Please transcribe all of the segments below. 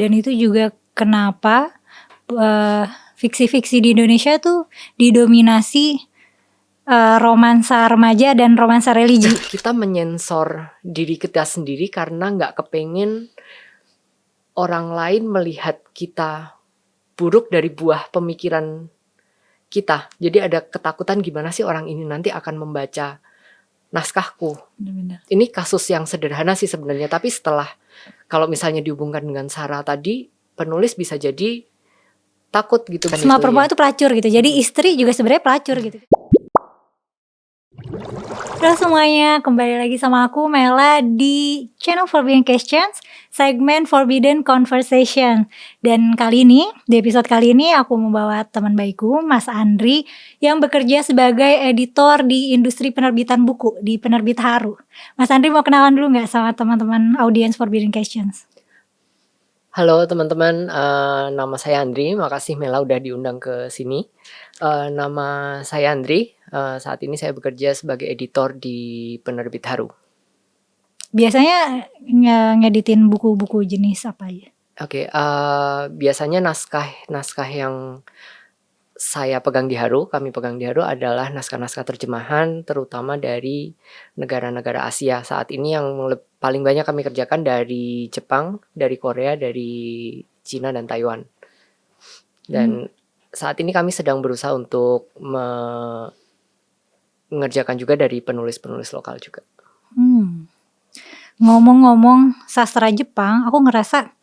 Dan itu juga kenapa fiksi-fiksi di Indonesia tuh didominasi romansa remaja dan romansa religi. Kita menyensor diri kita sendiri karena nggak kepengen orang lain melihat kita buruk dari buah pemikiran kita. Jadi ada ketakutan gimana sih orang ini nanti akan membaca naskahku. Benar-benar. Ini kasus yang sederhana sih sebenarnya, tapi setelah kalau misalnya dihubungkan dengan Sarah tadi, penulis bisa jadi takut gitu kan. Semua perempuan itu pelacur gitu. Jadi istri juga sebenarnya pelacur gitu. Halo semuanya, kembali lagi sama aku Mela di channel Forbidden Questions, segmen Forbidden Conversation. Dan kali ini, di episode kali ini aku membawa teman baikku, Mas Andri, yang bekerja sebagai editor di industri penerbitan buku di Penerbit Haru. Mas Andri mau kenalan dulu nggak sama teman-teman audiens Forbidden Questions? Halo teman-teman, nama saya Andri, makasih Mela udah diundang ke sini. Nama saya Andri, saat ini saya bekerja sebagai editor di Penerbit Haru. Biasanya ngeditin buku-buku jenis apa aja? Oke, biasanya naskah yang saya pegang di Haru, kami pegang di Haru adalah naskah-naskah terjemahan terutama dari negara-negara Asia. Saat ini yang paling banyak kami kerjakan dari Jepang, dari Korea, dari Cina dan Taiwan. Dan saat ini kami sedang berusaha untuk mengerjakan juga dari penulis-penulis lokal juga. Ngomong-ngomong sastra Jepang, aku ngerasa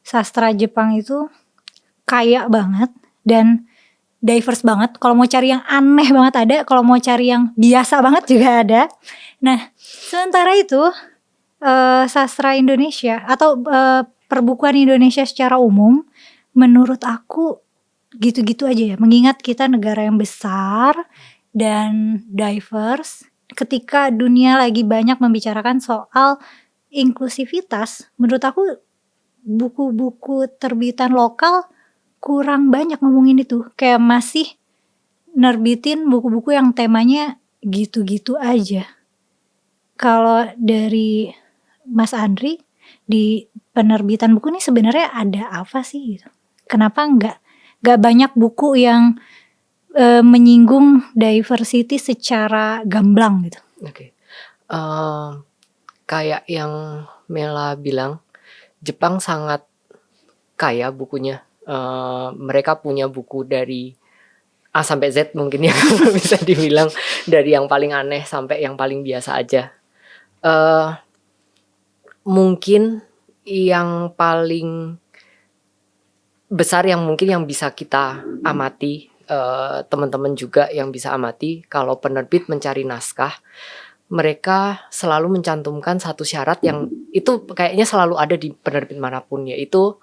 sastra Jepang itu kaya banget dan diverse banget. Kalau mau cari yang aneh banget ada, kalau mau cari yang biasa banget juga ada. Nah, sementara itu sastra Indonesia atau perbukuan Indonesia secara umum, menurut aku gitu-gitu aja ya. Mengingat kita negara yang besar dan diverse, ketika dunia lagi banyak membicarakan soal inklusivitas, menurut aku buku-buku terbitan lokal kurang banyak ngomongin itu. Kayak masih nerbitin buku-buku yang temanya gitu-gitu aja. Kalau dari Mas Andri, di penerbitan buku ini sebenarnya ada apa sih gitu? Kenapa nggak banyak buku yang menyinggung diversity secara gamblang gitu? Oke. Kayak yang Mela bilang, Jepang sangat kaya bukunya. Mereka punya buku dari A sampai Z mungkin ya, bisa dibilang dari yang paling aneh sampai yang paling biasa aja. Mungkin yang paling besar yang mungkin yang bisa kita amati, teman-teman juga yang bisa amati, kalau penerbit mencari naskah, mereka selalu mencantumkan satu syarat yang itu kayaknya selalu ada di penerbit manapun, yaitu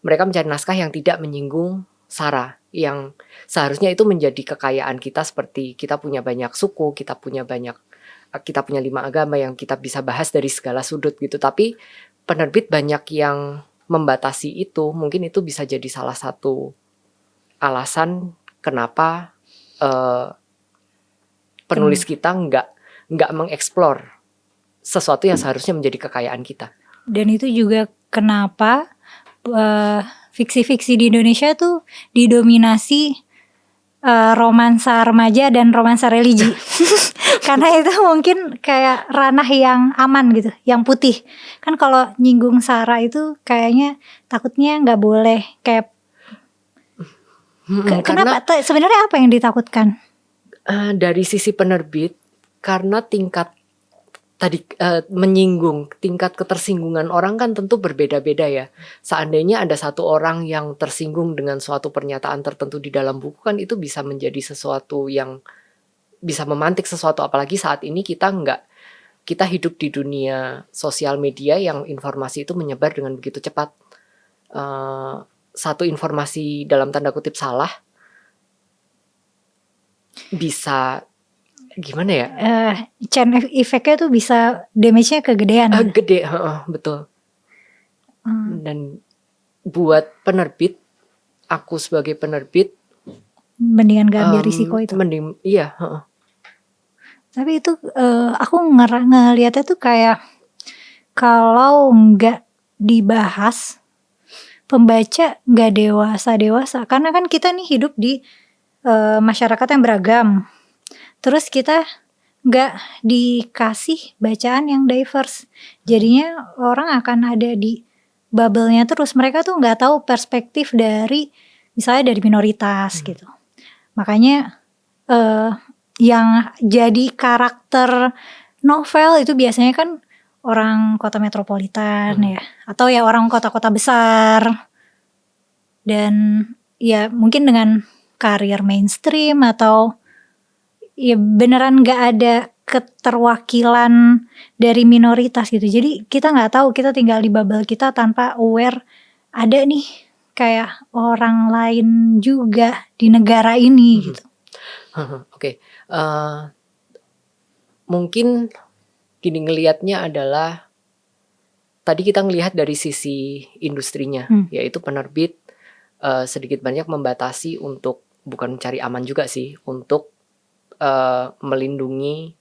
mereka mencari naskah yang tidak menyinggung sara, yang seharusnya itu menjadi kekayaan kita, seperti kita punya banyak suku, kita punya 5 agama yang kita bisa bahas dari segala sudut gitu. Tapi penerbit banyak yang membatasi itu. Mungkin itu bisa jadi salah satu alasan kenapa penulis kita nggak mengeksplor sesuatu yang seharusnya menjadi kekayaan kita. Dan itu juga kenapa fiksi-fiksi di Indonesia tuh didominasi romansa remaja dan romansa religi. Karena itu mungkin kayak ranah yang aman gitu, yang putih. Kan kalau nyinggung sara itu kayaknya takutnya nggak boleh. Kayak kenapa? Sebenarnya apa yang ditakutkan? Dari sisi penerbit, karena tingkat tadi menyinggung, tingkat ketersinggungan orang kan tentu berbeda-beda ya. Seandainya ada satu orang yang tersinggung dengan suatu pernyataan tertentu di dalam buku, kan itu bisa menjadi sesuatu yang bisa memantik sesuatu. Apalagi saat ini kita hidup di dunia sosial media yang informasi itu menyebar dengan begitu cepat. Satu informasi dalam tanda kutip salah bisa gimana ya? Chain effect-nya tuh bisa damage-nya kegedean. Gede, betul. Dan buat penerbit, aku sebagai penerbit, mendingan gak ambil risiko itu. Iya. Tapi itu aku ngeliatnya tuh kayak kalau nggak dibahas, pembaca nggak dewasa karena kan kita nih hidup di masyarakat yang beragam. Terus kita nggak dikasih bacaan yang diverse, jadinya orang akan ada di bubble-nya terus. Mereka tuh nggak tahu perspektif dari misalnya dari minoritas gitu. Makanya yang jadi karakter novel itu biasanya kan orang kota metropolitan ya, atau ya orang kota-kota besar, dan ya mungkin dengan karir mainstream atau ya beneran nggak ada keterwakilan dari minoritas gitu. Jadi kita nggak tahu, kita tinggal di bubble kita tanpa aware ada nih kayak orang lain juga di negara ini gitu. Oke, mungkin gini ngelihatnya adalah tadi kita ngelihat dari sisi industrinya, yaitu penerbit sedikit banyak membatasi untuk bukan mencari aman juga sih, untuk melindungi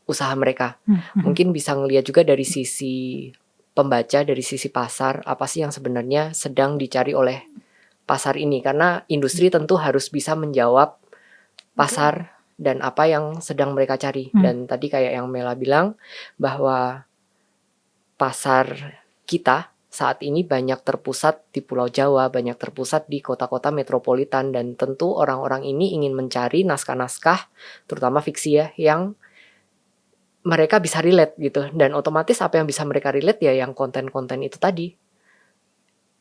usaha mereka. Mungkin bisa ngelihat juga dari sisi pembaca, dari sisi pasar, apa sih yang sebenarnya sedang dicari oleh pasar ini, karena industri tentu harus bisa menjawab pasar dan apa yang sedang mereka cari. Dan tadi kayak yang Mela bilang bahwa pasar kita saat ini banyak terpusat di Pulau Jawa, banyak terpusat di kota-kota metropolitan, dan tentu orang-orang ini ingin mencari naskah-naskah, terutama fiksi ya, yang mereka bisa relate gitu. Dan otomatis apa yang bisa mereka relate ya yang konten-konten itu tadi.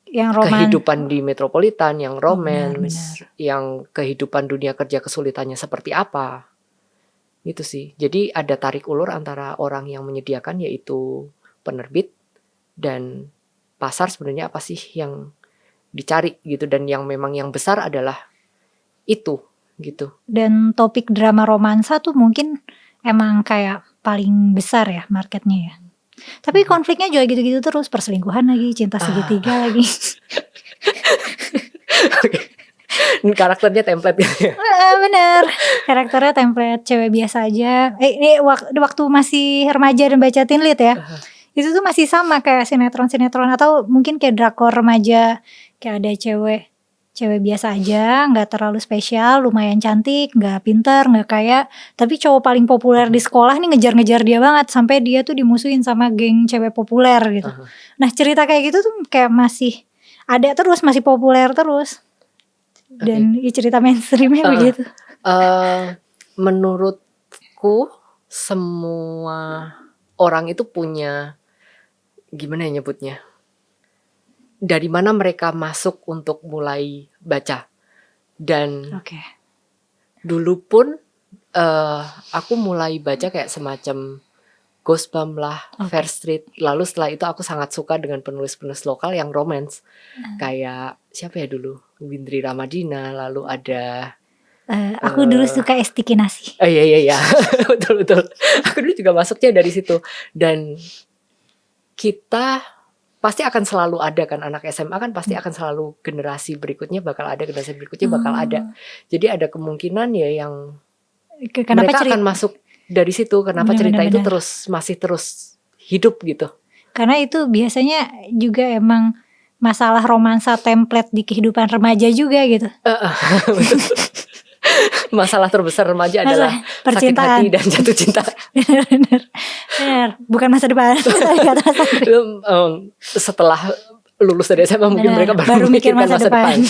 Yang kehidupan di metropolitan, yang romance, yang kehidupan dunia kerja kesulitannya seperti apa. Gitu sih. Jadi ada tarik ulur antara orang yang menyediakan, yaitu penerbit, dan pasar sebenarnya apa sih yang dicari gitu, dan yang memang yang besar adalah itu gitu. Dan topik drama romansa tuh mungkin emang kayak paling besar ya marketnya ya. Tapi konfliknya juga gitu-gitu terus, perselingkuhan lagi, cinta segitiga lagi. Karakternya template gitu ya. Bener, karakternya template cewek biasa aja. Ini waktu masih remaja dan baca Teen Lit ya. Itu tuh masih sama kayak sinetron-sinetron, atau mungkin kayak drakor remaja, kayak ada cewek biasa aja, nggak terlalu spesial, lumayan cantik, nggak pinter, nggak kaya, tapi cowok paling populer di sekolah nih ngejar-ngejar dia banget sampai dia tuh dimusuhin sama geng cewek populer gitu. Nah cerita kayak gitu tuh kayak masih ada terus, masih populer terus. Dan cerita mainstreamnya begitu. Menurutku semua orang itu punya, gimana ya nyebutnya, dari mana mereka masuk untuk mulai baca. Dan dulu pun aku mulai baca kayak semacam Ghostbump lah, Fair Street. Lalu setelah itu aku sangat suka dengan penulis-penulis lokal yang romance. Kayak siapa ya dulu? Windri Ramadina, lalu ada aku dulu suka Esti Kinasih. Iya. Betul. Aku dulu juga masuknya dari situ. Dan kita pasti akan selalu ada kan, anak SMA kan pasti akan selalu generasi berikutnya bakal ada. Jadi ada kemungkinan ya yang mereka akan masuk dari situ. Kenapa cerita itu masih terus hidup gitu. Karena itu biasanya juga emang masalah romansa template di kehidupan remaja juga gitu. Masalah terbesar remaja adalah percintaan, sakit hati dan jatuh cinta. Benar. Bukan masa depan. Setelah lulus dari SMA mungkin mereka baru mikir masa depan.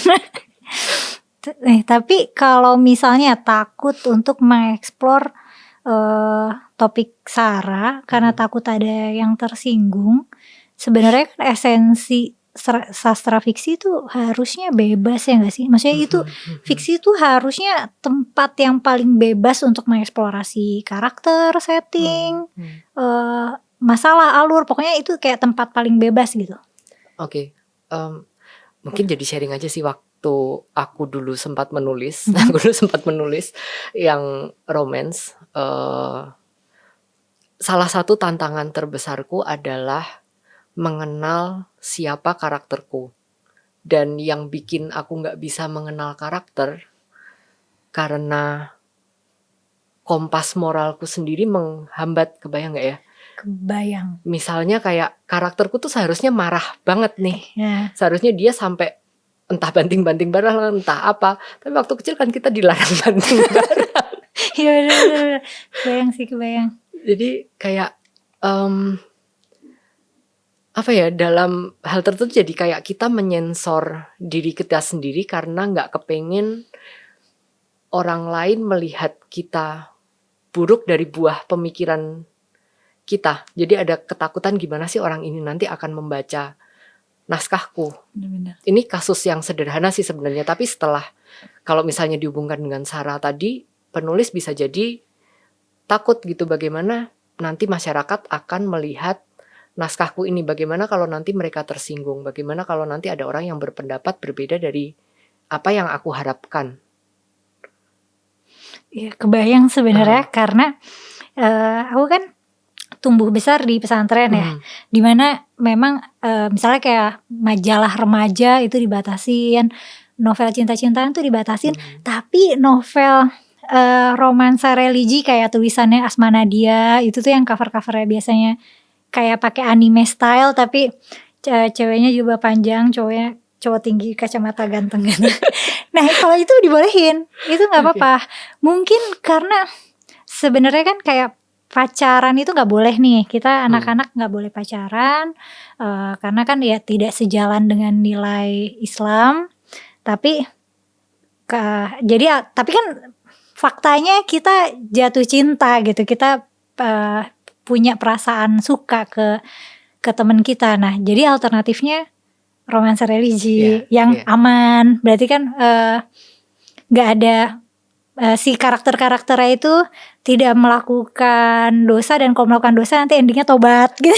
Tapi kalau misalnya takut untuk mengeksplor topik SARA karena takut ada yang tersinggung, sebenarnya kan esensi sastra fiksi itu harusnya bebas ya nggak sih? Maksudnya itu fiksi itu harusnya tempat yang paling bebas untuk mengeksplorasi karakter, setting, masalah, alur, pokoknya itu kayak tempat paling bebas gitu. Mungkin jadi sharing aja sih, waktu aku dulu sempat menulis, yang romance. Salah satu tantangan terbesarku adalah mengenal siapa karakterku. Dan yang bikin aku gak bisa mengenal karakter karena kompas moralku sendiri menghambat, kebayang gak ya? Kebayang. Misalnya kayak karakterku tuh seharusnya marah banget nih. Ya. Seharusnya dia sampai entah banting-banting barang, entah apa. Tapi waktu kecil kan kita dilarang banting barang. Iya bener. Kebayang sih, kebayang. Jadi kayak apa ya, dalam hal tertentu jadi kayak kita menyensor diri kita sendiri karena nggak kepengen orang lain melihat kita buruk dari buah pemikiran kita. Jadi ada ketakutan gimana sih orang ini nanti akan membaca naskahku. Bener-bener. Ini kasus yang sederhana sih sebenarnya, tapi setelah kalau misalnya dihubungkan dengan Sarah tadi, penulis bisa jadi takut gitu bagaimana nanti masyarakat akan melihat naskahku ini, bagaimana kalau nanti mereka tersinggung, bagaimana kalau nanti ada orang yang berpendapat berbeda dari apa yang aku harapkan. Iya, kebayang sebenarnya karena aku kan tumbuh besar di pesantren ya, dimana memang misalnya kayak majalah remaja itu dibatasin, novel cinta-cintaan tuh dibatasin, tapi novel romansa religi kayak tulisannya Asma Nadia itu tuh yang cover-covernya biasanya kayak pakai anime style tapi ceweknya juga panjang, cowok tinggi, kacamata ganteng gitu. Nah kalau itu dibolehin, itu nggak apa-apa. Mungkin karena sebenarnya kan kayak pacaran itu nggak boleh nih, kita anak-anak nggak boleh pacaran karena kan ya tidak sejalan dengan nilai Islam. Tapi tapi kan faktanya kita jatuh cinta gitu, kita punya perasaan suka ke teman kita. Nah jadi alternatifnya romansa religi yang aman. Berarti kan gak ada si karakter-karakternya itu tidak melakukan dosa, dan kalau melakukan dosa nanti endingnya tobat gitu.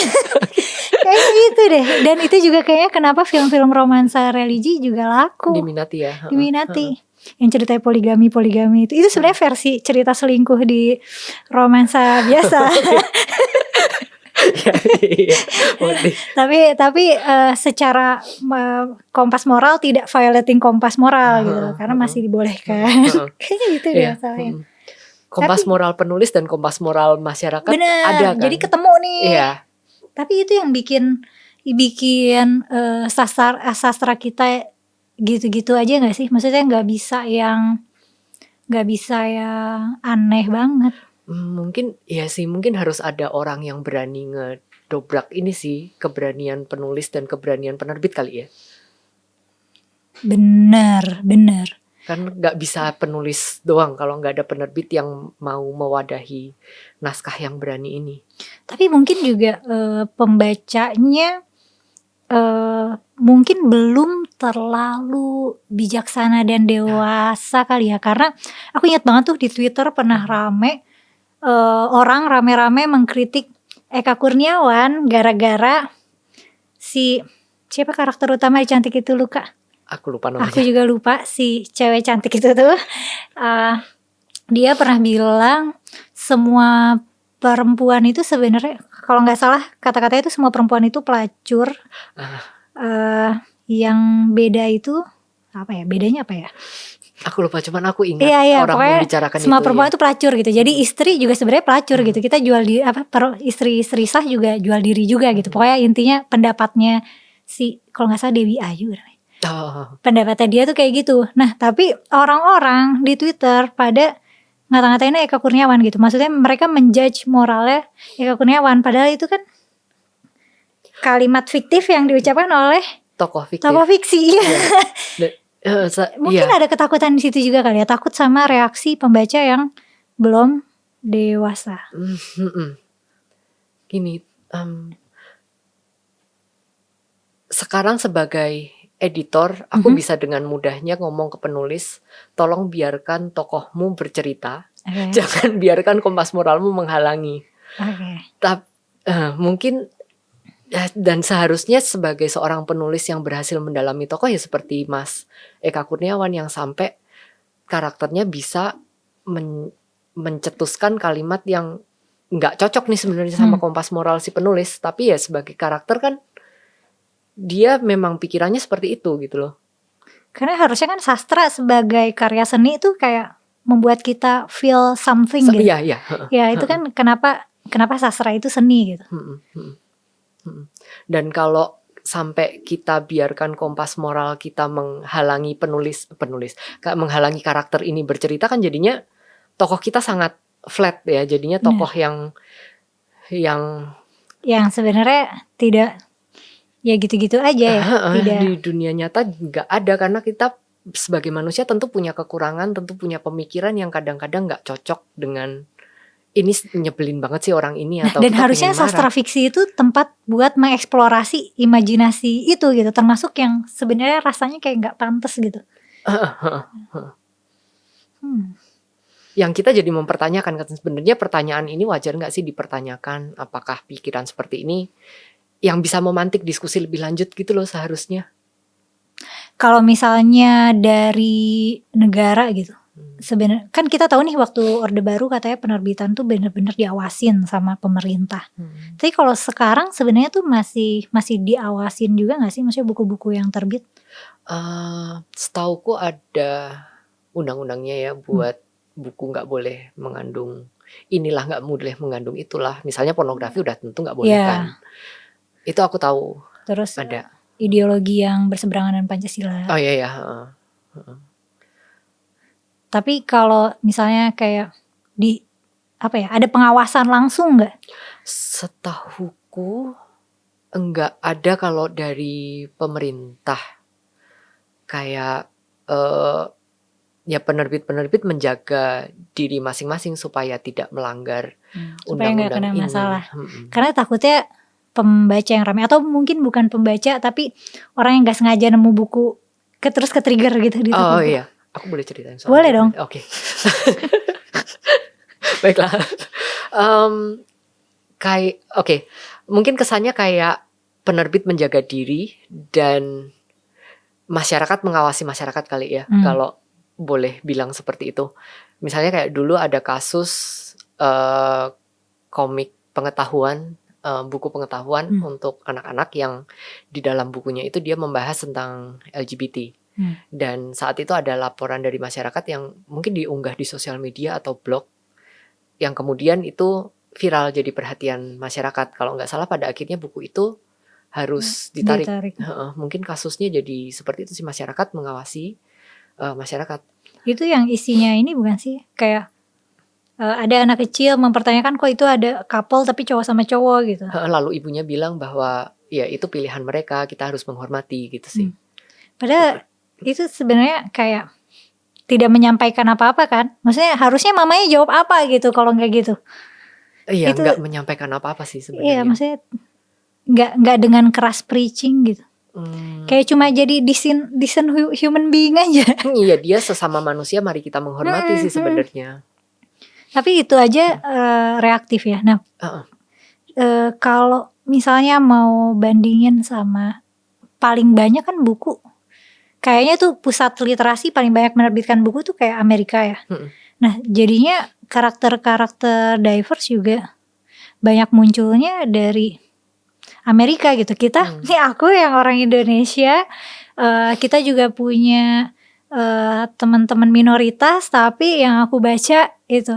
Kayak gitu deh. Dan itu juga kayaknya kenapa film-film romansa religi juga laku, diminati ya. Diminati. Yang ceritanya poligami itu sebenarnya versi cerita selingkuh di romansa biasa. Tapi secara kompas moral tidak violating kompas moral gitu, karena masih dibolehkan. Kayaknya gitu deh masalahnya. Kompas moral penulis dan kompas moral masyarakat bener, ada kan. Jadi ketemu nih. Iya. Tapi itu yang bikin sastra kita gitu-gitu aja nggak sih? Maksudnya nggak bisa yang aneh banget. Mungkin ya sih, mungkin harus ada orang yang berani ngedobrak ini sih, keberanian penulis dan keberanian penerbit kali ya. Bener. Kan nggak bisa penulis doang kalau nggak ada penerbit yang mau mewadahi naskah yang berani ini. Tapi mungkin juga pembacanya mungkin belum terlalu bijaksana dan dewasa kali ya. Karena aku ingat banget tuh di Twitter pernah orang rame-rame mengkritik Eka Kurniawan gara-gara siapa karakter utama di Cantik Itu Luka? Aku lupa namanya. Aku juga lupa, si cewek cantik itu tuh dia pernah bilang semua perempuan itu sebenarnya, kalau nggak salah kata-katanya itu semua perempuan itu pelacur. Yang beda itu apa ya? Bedanya apa ya? Aku lupa, cuman aku ingat orang membicarakan itu. Semua perempuan itu pelacur gitu. Jadi istri juga sebenarnya pelacur gitu. Kita jual di istri sah juga jual diri juga gitu. Pokoknya intinya pendapatnya kalau nggak salah Dewi Ayu. Pendapatnya dia tuh kayak gitu. Nah tapi orang-orang di Twitter pada ngata-ngatain Eka Kurniawan gitu. Maksudnya mereka menjudge moralnya Eka Kurniawan. Padahal itu kan kalimat fiktif yang diucapkan oleh tokoh fiksi. Mungkin ada ketakutan di situ juga kali ya, takut sama reaksi pembaca yang belum dewasa. Gini, sekarang sebagai editor, aku bisa dengan mudahnya ngomong ke penulis, tolong biarkan tokohmu bercerita, jangan biarkan kompas moralmu menghalangi. Tapi mungkin dan seharusnya sebagai seorang penulis yang berhasil mendalami tokoh ya seperti Mas Eka Kurniawan yang sampai karakternya bisa mencetuskan kalimat yang nggak cocok nih sebenarnya sama kompas moral si penulis, tapi ya sebagai karakter kan dia memang pikirannya seperti itu gitu loh. Karena harusnya kan sastra sebagai karya seni itu kayak membuat kita feel something gitu. Iya. Ya itu kan kenapa kenapa sastra itu seni gitu. Dan kalau sampai kita biarkan kompas moral kita menghalangi menghalangi karakter ini bercerita, kan jadinya tokoh kita sangat flat ya, jadinya tokoh yang sebenarnya tidak, ya gitu-gitu aja ya, tidak di dunia nyata nggak ada, karena kita sebagai manusia tentu punya kekurangan, tentu punya pemikiran yang kadang-kadang nggak cocok dengan ini, nyebelin banget sih orang ini, atau dan kita harusnya pengen marah. sastra fiksi itu tempat buat mengeksplorasi imajinasi itu gitu, termasuk yang sebenarnya rasanya kayak nggak pantas gitu. Yang kita jadi mempertanyakan, sebenarnya pertanyaan ini wajar nggak sih dipertanyakan, apakah pikiran seperti ini yang bisa memantik diskusi lebih lanjut gitu loh seharusnya. Kalau misalnya dari negara gitu, sebenarnya kan kita tahu nih waktu Orde Baru katanya penerbitan tuh bener-bener diawasin sama pemerintah. Tapi kalau sekarang sebenarnya tuh masih diawasin juga nggak sih, maksudnya buku-buku yang terbit? Setauku ada undang-undangnya ya buat buku nggak boleh mengandung inilah, nggak boleh mengandung itulah. Misalnya pornografi udah tentu nggak boleh kan. Itu aku tahu. Terus ada ideologi yang berseberangan dengan Pancasila. Oh iya ya. Tapi kalau misalnya kayak ada pengawasan langsung nggak? Setahuku enggak ada kalau dari pemerintah. Kayak ya penerbit-penerbit menjaga diri masing-masing supaya tidak melanggar undang-undang ini. Masalah. Karena takutnya pembaca yang ramai, atau mungkin bukan pembaca tapi orang yang nggak sengaja nemu buku terus ke-trigger gitu di Oh buku. Iya, aku boleh ceritain soal boleh itu? Dong. Oke. Baiklah. Mungkin kesannya kayak penerbit menjaga diri dan masyarakat mengawasi masyarakat kali ya, kalau boleh bilang seperti itu. Misalnya kayak dulu ada kasus komik pengetahuan, buku pengetahuan untuk anak-anak yang di dalam bukunya itu dia membahas tentang LGBT. Dan saat itu ada laporan dari masyarakat yang mungkin diunggah di sosial media atau blog, yang kemudian itu viral jadi perhatian masyarakat. Kalau nggak salah pada akhirnya buku itu harus ditarik. Mungkin kasusnya jadi seperti itu sih, masyarakat mengawasi masyarakat. Itu yang isinya ini bukan sih, kayak ada anak kecil mempertanyakan kok itu ada couple tapi cowok sama cowok gitu. Lalu ibunya bilang bahwa ya itu pilihan mereka, kita harus menghormati gitu sih. Padahal itu sebenarnya kayak tidak menyampaikan apa-apa kan. Maksudnya harusnya mamanya jawab apa gitu kalau nggak gitu. Iya, nggak menyampaikan apa-apa sih sebenarnya. Iya, maksudnya nggak dengan keras preaching gitu. Kayak cuma jadi decent human being aja. Iya, dia sesama manusia, mari kita menghormati sih sebenarnya. Tapi itu aja reaktif ya. Nah, kalau misalnya mau bandingin sama paling banyak kan buku, kayaknya tuh pusat literasi paling banyak menerbitkan buku tuh kayak Amerika ya. Nah, jadinya karakter-karakter diverse juga banyak munculnya dari Amerika gitu. Kita, nih aku yang orang Indonesia, kita juga punya teman-teman minoritas, tapi yang aku baca itu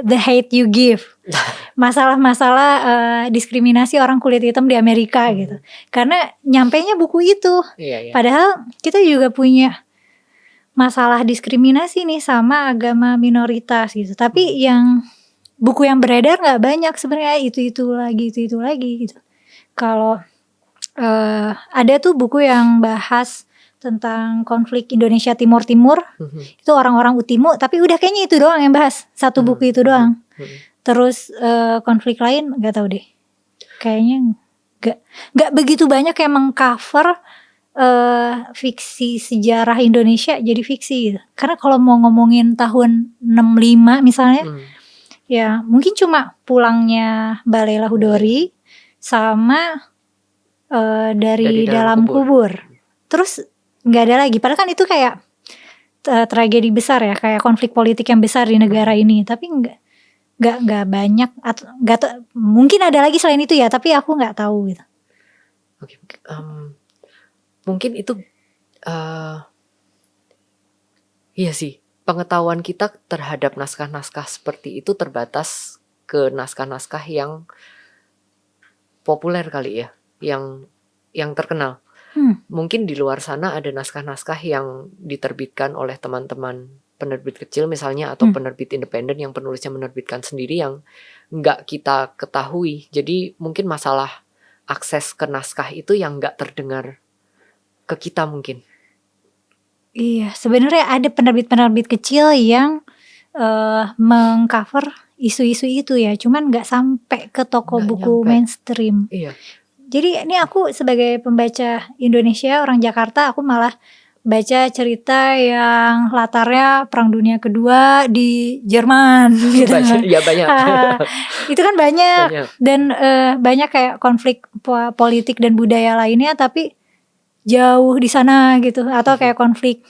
the hate you give, masalah-masalah diskriminasi orang kulit hitam di Amerika gitu. Karena nyampainya buku itu. Padahal kita juga punya masalah diskriminasi nih sama agama minoritas gitu. Tapi yang buku yang beredar nggak banyak sebenarnya, itu lagi gitu. Kalau ada tuh buku yang bahas tentang konflik Indonesia Timur itu orang-orang Utimu, tapi udah kayaknya itu doang yang bahas, satu buku itu doang. Terus konflik lain nggak tahu deh, kayaknya nggak begitu banyak yang mengcover fiksi sejarah Indonesia jadi fiksi gitu. Karena kalau mau ngomongin tahun 65 misalnya, ya mungkin cuma Pulangnya Mbak Lela Hudori sama dari dalam kubur. Terus nggak ada lagi. Padahal kan itu kayak tragedi besar ya, kayak konflik politik yang besar di negara ini. Tapi nggak banyak, atau mungkin ada lagi selain itu ya. Tapi aku nggak tahu gitu. Mungkin itu iya sih, pengetahuan kita terhadap naskah-naskah seperti itu terbatas ke naskah-naskah yang populer kali ya, yang terkenal. Mungkin di luar sana ada naskah-naskah yang diterbitkan oleh teman-teman penerbit kecil misalnya, atau penerbit independen yang penulisnya menerbitkan sendiri yang nggak kita ketahui. Jadi mungkin masalah akses ke naskah itu yang nggak terdengar ke kita mungkin. Iya, sebenarnya ada penerbit-penerbit kecil yang mengcover isu-isu itu ya, cuman nggak sampai ke toko Nggak buku nyampe. mainstream. Iya. Jadi ini aku sebagai pembaca Indonesia, orang Jakarta, aku malah baca cerita yang latarnya Perang Dunia Kedua di Jerman gitu. Banyak. Itu kan banyak. Banyak. Dan banyak kayak konflik politik dan budaya lainnya tapi jauh di sana gitu, atau kayak konflik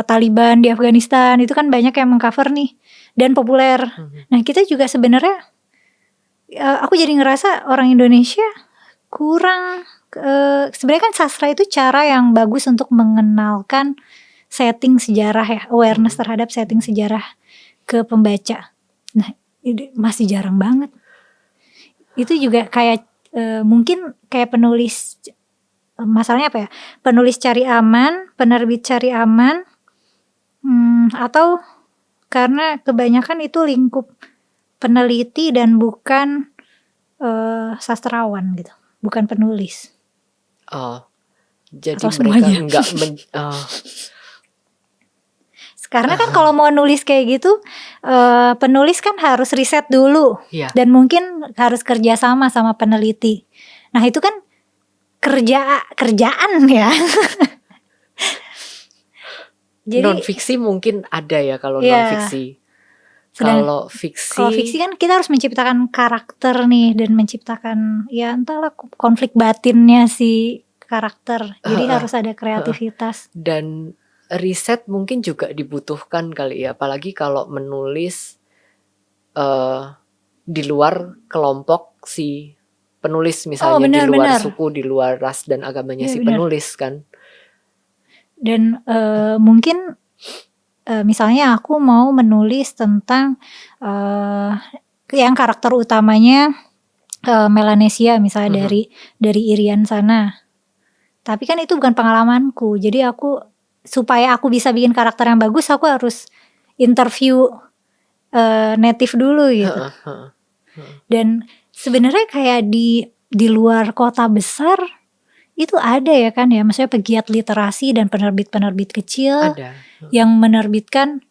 Taliban di Afghanistan, itu kan banyak yang mengcover nih dan populer. Nah kita juga sebenarnya aku jadi ngerasa orang Indonesia kurang, sebenarnya kan sastra itu cara yang bagus untuk mengenalkan setting sejarah ya, awareness terhadap setting sejarah ke pembaca. Nah ini masih jarang banget. Itu juga kayak mungkin kayak penulis, masalahnya apa ya, penulis cari aman, penerbit cari aman, atau karena kebanyakan itu lingkup peneliti dan bukan sastrawan gitu, bukan penulis. Jadi atau mereka semuanya. enggak Karena kan kalau mau nulis kayak gitu, penulis kan harus riset dulu. Iya. Dan mungkin harus kerjasama sama peneliti. Nah itu kan kerjaan ya. Jadi non-fiksi mungkin ada ya kalau iya. non-fiksi. Kalau Kalau fiksi kan kita harus menciptakan karakter nih, dan menciptakan ya entahlah konflik batinnya si karakter. Jadi harus ada kreativitas. Dan riset mungkin juga dibutuhkan kali ya, apalagi kalau menulis di luar kelompok si penulis misalnya, di luar suku, di luar ras dan agamanya si penulis kan. Dan mungkin misalnya aku mau menulis tentang yang karakter utamanya Melanesia misalnya, dari Irian sana. Tapi kan itu bukan pengalamanku. Jadi supaya aku bisa bikin karakter yang bagus, aku harus interview native dulu gitu. Dan sebenarnya kayak di luar kota besar itu ada ya kan ya, maksudnya pegiat literasi dan penerbit-penerbit kecil yang menerbitkan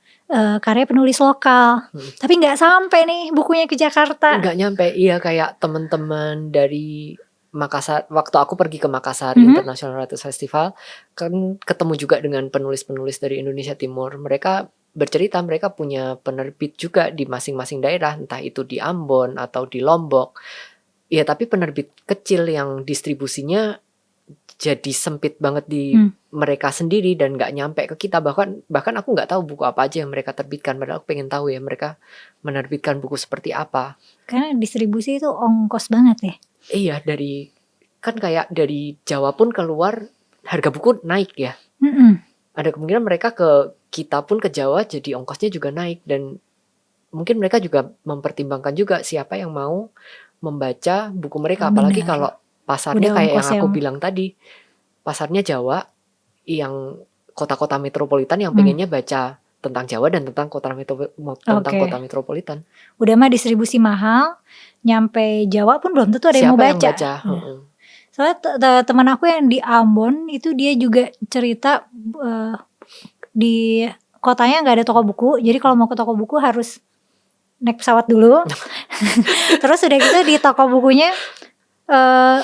karya penulis lokal. Tapi nggak sampai nih bukunya ke Jakarta. Nggak nyampe, iya, kayak teman-teman dari Makassar. Waktu aku pergi ke Makassar International Writers Festival, kan ketemu juga dengan penulis-penulis dari Indonesia Timur. Mereka bercerita mereka punya penerbit juga di masing-masing daerah, entah itu di Ambon atau di Lombok. Ya tapi penerbit kecil yang distribusinya jadi sempit banget di mereka sendiri dan nggak nyampe ke kita. Bahkan aku nggak tahu buku apa aja yang mereka terbitkan, padahal aku pengen tahu ya mereka menerbitkan buku seperti apa. Karena distribusi itu ongkos banget ya. Iya, kan kayak dari Jawa pun keluar harga buku naik ya. Ada kemungkinan mereka ke kita pun ke Jawa jadi ongkosnya juga naik, dan mungkin mereka juga mempertimbangkan juga siapa yang mau membaca buku mereka. Apalagi kalau pasarnya kayak yang aku bilang tadi, pasarnya Jawa, yang kota-kota metropolitan yang pengennya baca tentang Jawa dan tentang kota metropolitan. Udah mah distribusi mahal, nyampe Jawa pun belum tentu ada yang mau baca. Soalnya teman aku yang di Ambon itu dia juga cerita di kotanya nggak ada toko buku, jadi kalau mau ke toko buku harus naik pesawat dulu. Terus udah gitu di toko bukunya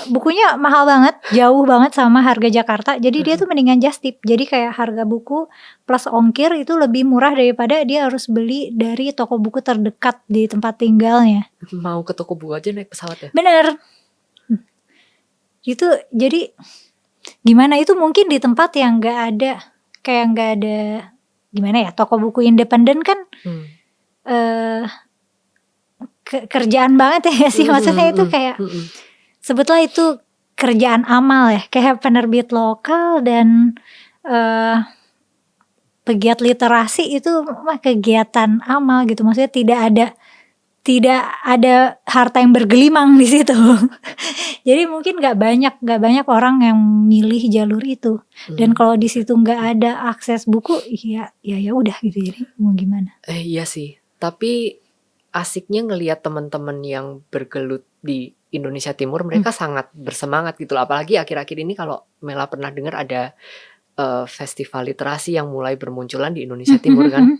bukunya mahal banget, jauh banget sama harga Jakarta. Jadi dia tuh mendingan just tip. Jadi kayak harga buku plus ongkir itu lebih murah daripada dia harus beli dari toko buku terdekat di tempat tinggalnya. Mau ke toko buku aja naik pesawat ya? Bener. Itu jadi gimana, itu mungkin di tempat yang nggak ada, kayak nggak ada gimana ya, toko buku independen kan kerjaan banget ya sih. Maksudnya itu kayak sebetulnya itu kerjaan amal ya, kayak penerbit lokal dan pegiat literasi itu mah kegiatan amal gitu. Maksudnya tidak tidak ada harta yang bergelimang di situ. Jadi mungkin nggak banyak orang yang milih jalur itu. Dan kalau di situ nggak ada akses buku, ya udah gitu. Jadi mau gimana? Iya sih. Tapi asiknya ngelihat teman-teman yang bergelut di Indonesia Timur, mereka sangat bersemangat gitu loh. Apalagi akhir-akhir ini kalau Mela pernah dengar ada festival literasi yang mulai bermunculan di Indonesia Timur kan.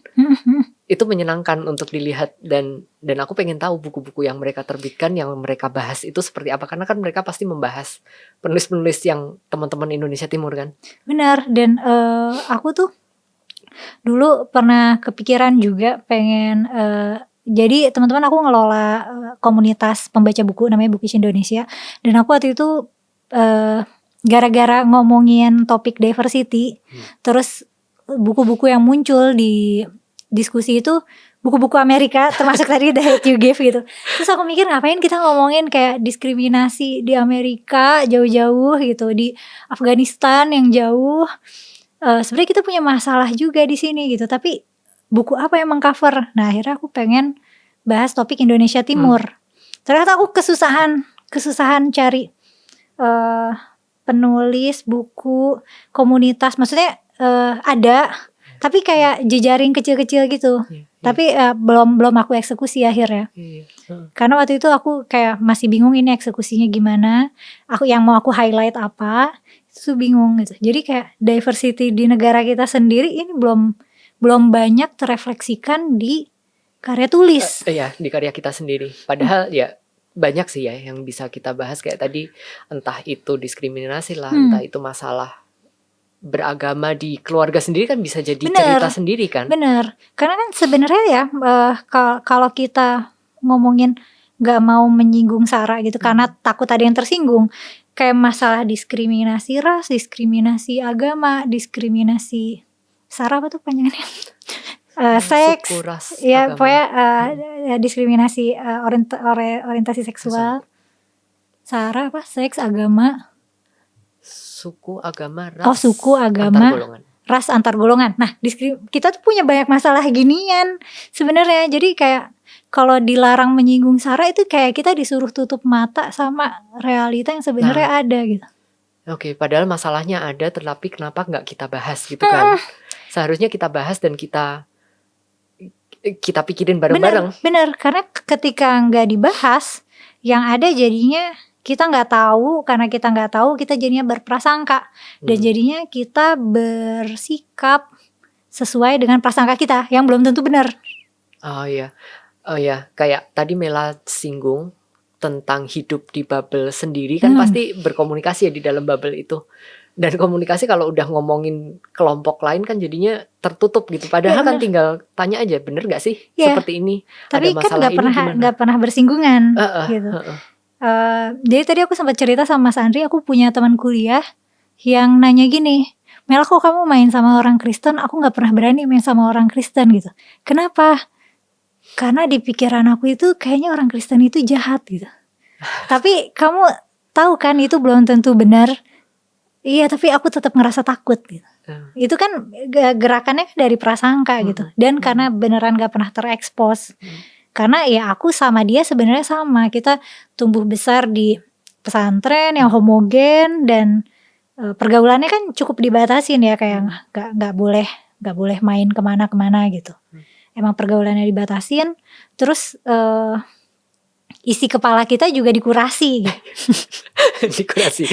Itu menyenangkan untuk dilihat dan aku pengen tahu buku-buku yang mereka terbitkan, yang mereka bahas itu seperti apa, karena kan mereka pasti membahas penulis-penulis yang teman-teman Indonesia Timur kan. Benar, dan aku tuh dulu pernah kepikiran juga pengen jadi teman-teman aku ngelola komunitas pembaca buku namanya Bookish Indonesia, dan aku waktu itu gara-gara ngomongin topik diversity, terus buku-buku yang muncul di diskusi itu buku-buku Amerika termasuk tadi That You Give gitu. Terus aku mikir ngapain kita ngomongin kayak diskriminasi di Amerika jauh-jauh gitu, di Afghanistan yang jauh. Sebenarnya kita punya masalah juga di sini gitu, tapi buku apa yang mengcover? Nah akhirnya aku pengen bahas topik Indonesia Timur. Ternyata aku kesusahan cari penulis buku komunitas, maksudnya ada, tapi kayak jejaring kecil-kecil gitu. Tapi belum aku eksekusi akhirnya. Karena waktu itu aku kayak masih bingung ini eksekusinya gimana. Yang mau aku highlight apa, itu bingung gitu. Jadi kayak diversity di negara kita sendiri ini belum banyak terefleksikan di karya tulis. Iya, di karya kita sendiri. Padahal ya banyak sih ya yang bisa kita bahas, kayak tadi entah itu diskriminasi lah, entah itu masalah beragama di keluarga sendiri kan bisa jadi cerita sendiri kan. Bener, karena kan sebenarnya ya kalau kita ngomongin gak mau menyinggung sara gitu karena takut ada yang tersinggung, kayak masalah diskriminasi ras, diskriminasi agama, diskriminasi sara apa tuh panjangannya? Seks, suku, ras, ya agama. pokoknya diskriminasi orientasi seksual, sara apa, seks, agama, suku, agama, ras, suku, agama, antar golongan. Ras antar golongan. Nah, kita tuh punya banyak masalah ginian sebenarnya. Jadi kayak kalau dilarang menyinggung sara itu kayak kita disuruh tutup mata sama realita yang sebenarnya ada gitu. Oke, padahal masalahnya ada, tetapi kenapa nggak kita bahas gitu kan? Seharusnya kita bahas dan kita pikirin bareng-bareng. Bener, karena ketika nggak dibahas, yang ada jadinya kita nggak tahu, karena kita nggak tahu kita jadinya berprasangka, dan jadinya kita bersikap sesuai dengan prasangka kita yang belum tentu benar. Oh iya, kayak tadi Mela singgung tentang hidup di bubble sendiri kan, pasti berkomunikasi ya di dalam bubble itu. Dan komunikasi kalau udah ngomongin kelompok lain kan jadinya tertutup gitu. Padahal kan tinggal tanya aja, bener gak sih seperti ini? Tapi ada kan masalah gak pernah bersinggungan gitu. Jadi tadi aku sempat cerita sama Mas Andri, aku punya teman kuliah yang nanya gini, Mel kok kamu main sama orang Kristen, aku gak pernah berani main sama orang Kristen gitu. Kenapa? Karena di pikiran aku itu kayaknya orang Kristen itu jahat gitu. Tapi kamu tahu kan itu belum tentu benar. Iya, tapi aku tetap ngerasa takut gitu. Itu kan gerakannya dari prasangka gitu. Dan karena beneran gak pernah terekspos. Karena ya aku sama dia sebenarnya sama. Kita tumbuh besar di pesantren yang homogen dan pergaulannya kan cukup dibatasin ya, kayak gak boleh main kemana-kemana gitu. Emang pergaulannya dibatasin. Terus isi kepala kita juga dikurasi gitu. Dikurasi.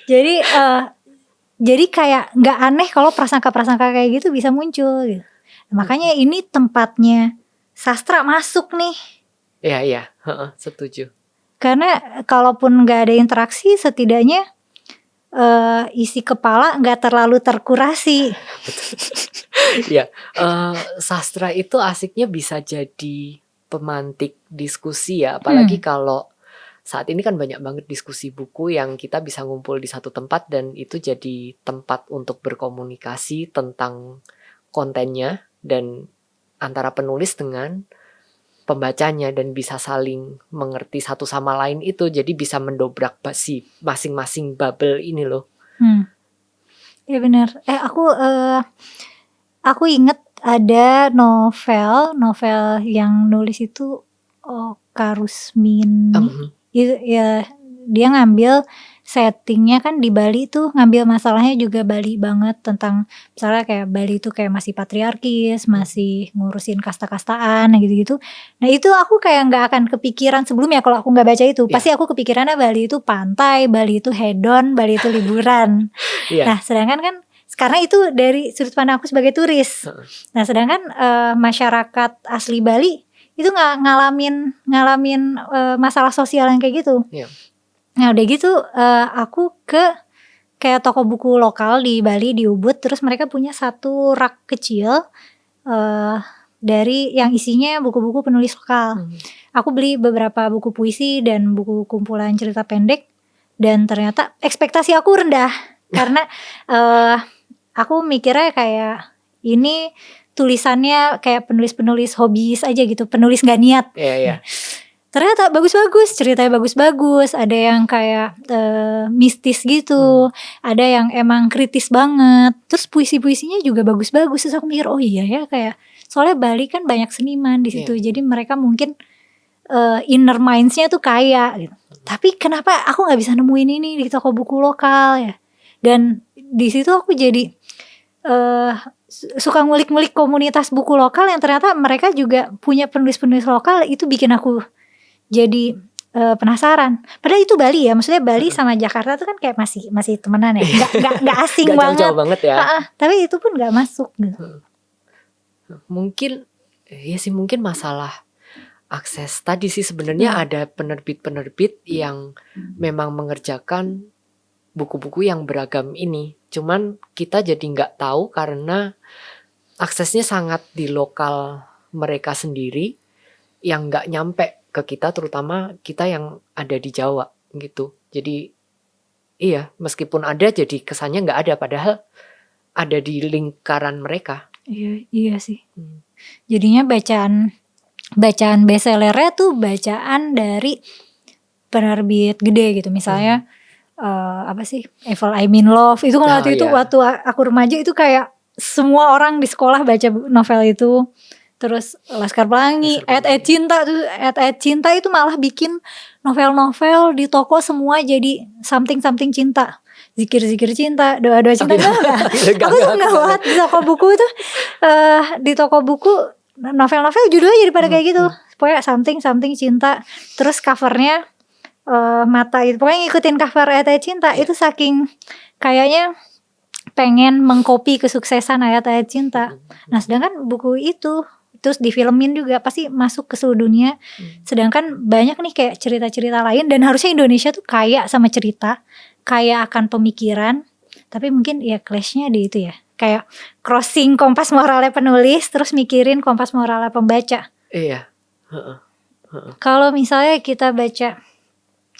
Jadi kayak nggak aneh kalau prasangka-prasangka kayak gitu bisa muncul gitu. Makanya ini tempatnya sastra masuk nih. Iya, setuju. Karena kalaupun nggak ada interaksi, setidaknya isi kepala nggak terlalu terkurasi. Ya, sastra itu asiknya bisa jadi pemantik diskusi ya, apalagi kalau saat ini kan banyak banget diskusi buku yang kita bisa ngumpul di satu tempat dan itu jadi tempat untuk berkomunikasi tentang kontennya dan antara penulis dengan pembacanya, dan bisa saling mengerti satu sama lain, itu jadi bisa mendobrak si masing-masing bubble ini loh. Ya benar. Aku inget ada novel yang nulis itu Oka Rusmini. Mhm. Itu ya, dia ngambil settingnya kan di Bali tuh, ngambil masalahnya juga Bali banget, tentang misalnya kayak Bali tuh kayak masih patriarkis, masih ngurusin kasta-kastaan gitu-gitu. Nah itu aku kayak nggak akan kepikiran sebelumnya kalau aku nggak baca itu. Iya. Pasti aku kepikirannya Bali itu pantai, Bali itu hedon, Bali itu liburan. Iya. Nah sedangkan kan karena itu dari sudut pandang aku sebagai turis. Nah sedangkan masyarakat asli Bali itu nggak ngalamin masalah sosial yang kayak gitu. Iya. Nah udah gitu aku ke kayak toko buku lokal di Bali, di Ubud. Terus mereka punya satu rak kecil dari yang isinya buku-buku penulis lokal. Aku beli beberapa buku puisi dan buku kumpulan cerita pendek. Dan ternyata ekspektasi aku rendah. Karena aku mikirnya kayak ini tulisannya kayak penulis-penulis hobis aja gitu, penulis gak niat. Iya. Ternyata bagus-bagus, ceritanya bagus-bagus. Ada yang kayak mistis gitu, ada yang emang kritis banget. Terus puisi-puisinya juga bagus-bagus. Terus aku mikir, oh iya ya, kayak soalnya Bali kan banyak seniman di situ. Jadi mereka mungkin inner minds-nya tuh kaya gitu. Tapi kenapa aku nggak bisa nemuin ini di toko buku lokal ya? Dan di situ aku jadi suka ngulik-ngulik komunitas buku lokal yang ternyata mereka juga punya penulis-penulis lokal. Itu bikin aku jadi penasaran. Padahal itu Bali ya, maksudnya Bali sama Jakarta tuh kan kayak masih temenan ya, nggak asing Gak banget. jauh-jauh banget ya. Tapi itu pun nggak masuk gitu. Mungkin ya sih, mungkin masalah akses tadi sih sebenarnya. Ada penerbit-penerbit yang memang mengerjakan buku-buku yang beragam ini. Cuman kita jadi nggak tahu karena aksesnya sangat di lokal mereka sendiri yang nggak nyampe ke kita, terutama kita yang ada di Jawa gitu. Jadi iya, meskipun ada jadi kesannya nggak ada, padahal ada di lingkaran mereka. Iya sih. Jadinya bacaan bestsellernya tuh bacaan dari penerbit gede gitu. Misalnya apa sih, Evil I Mean Love itu kan waktu itu waktu aku remaja itu kayak semua orang di sekolah baca novel itu. Terus Laskar Pelangi, Cinta tuh, Cinta itu malah bikin novel-novel di toko semua jadi something cinta, zikir cinta, doa cinta. Aku tuh nggak banget di toko buku tuh, di toko buku novel-novel judulnya jadi pada kayak gitu, pokoknya something cinta. Terus covernya mata itu, pokoknya ngikutin cover Ayat Cinta. Itu saking kayaknya pengen mengcopy kesuksesan Ayat Cinta. Nah sedangkan buku itu terus difilmin juga pasti masuk ke seluruh dunia. Sedangkan banyak nih kayak cerita-cerita lain, dan harusnya Indonesia tuh kaya sama cerita, kaya akan pemikiran. Tapi mungkin ya clash-nya di itu ya, kayak crossing kompas moralnya penulis terus mikirin kompas moralnya pembaca. Iya. Kalau misalnya kita baca,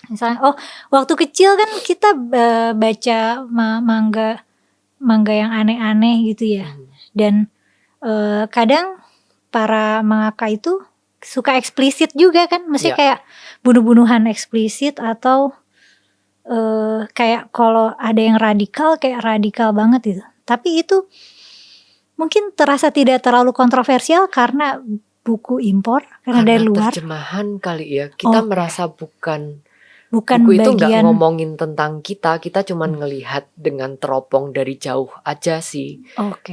misalnya waktu kecil kan kita baca manga yang aneh-aneh gitu ya. Dan kadang para mangaka itu suka eksplisit juga kan, maksudnya kayak bunuh-bunuhan eksplisit, atau kayak kalau ada yang radikal, kayak radikal banget gitu. Tapi itu mungkin terasa tidak terlalu kontroversial karena buku impor, karena dari luar. Terjemahan kali ya, kita merasa buku itu nggak ngomongin tentang kita cuman ngelihat dengan teropong dari jauh aja sih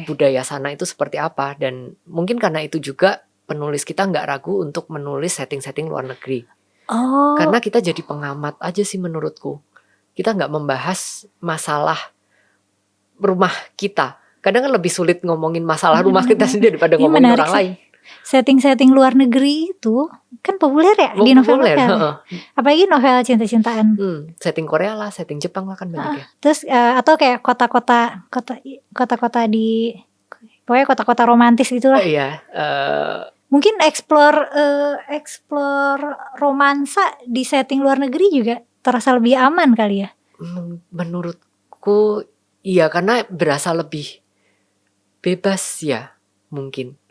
budaya sana itu seperti apa. Dan mungkin karena itu juga penulis kita nggak ragu untuk menulis setting-setting luar negeri. Karena kita jadi pengamat aja sih menurutku. Kita nggak membahas masalah rumah kita. Kadang kan lebih sulit ngomongin masalah rumah kita sendiri daripada ngomongin orang lain. Setting luar negeri itu kan populer ya di novel-novel. Apalagi novel cinta-cintaan. Setting Korea lah, setting Jepang lah kan banyak ya. Terus atau kayak kota-kota di, pokoknya kota-kota romantis gitulah. Mungkin explore romansa di setting luar negeri juga terasa lebih aman kali ya. Menurutku iya, karena berasa lebih bebas ya mungkin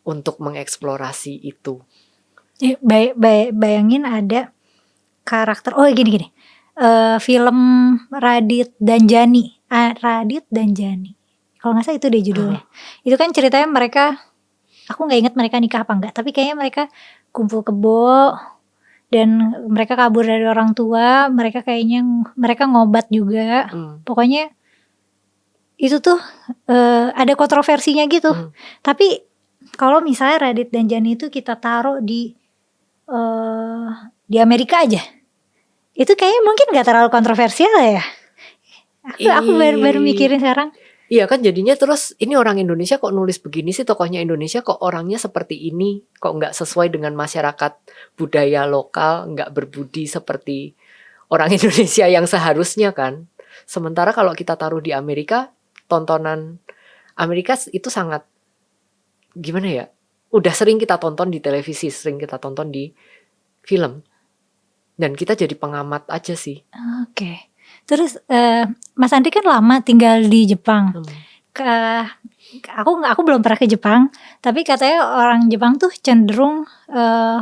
untuk mengeksplorasi itu. Bayangin ada karakter, gini. Film Radit dan Jani. Kalau nggak salah itu deh judulnya. Itu kan ceritanya mereka aku nggak ingat mereka nikah apa enggak, tapi kayaknya mereka kumpul kebo dan mereka kabur dari orang tua, mereka kayaknya mereka ngobat juga. Pokoknya itu tuh ada kontroversinya gitu. Tapi kalau misalnya Radit dan Jani itu kita taruh di Amerika aja, itu kayaknya mungkin gak terlalu kontroversial ya. Aku baru mikirin sekarang. Iya kan, jadinya terus ini orang Indonesia kok nulis begini sih, tokohnya Indonesia kok orangnya seperti ini, kok nggak sesuai dengan masyarakat budaya lokal, nggak berbudi seperti orang Indonesia yang seharusnya kan. Sementara kalau kita taruh di Amerika, tontonan Amerika itu sangat gimana ya, udah sering kita tonton di televisi, sering kita tonton di film, dan kita jadi pengamat aja sih. Oke. Terus Mas Andri kan lama tinggal di Jepang. Aku belum pernah ke Jepang, tapi katanya orang Jepang tuh cenderung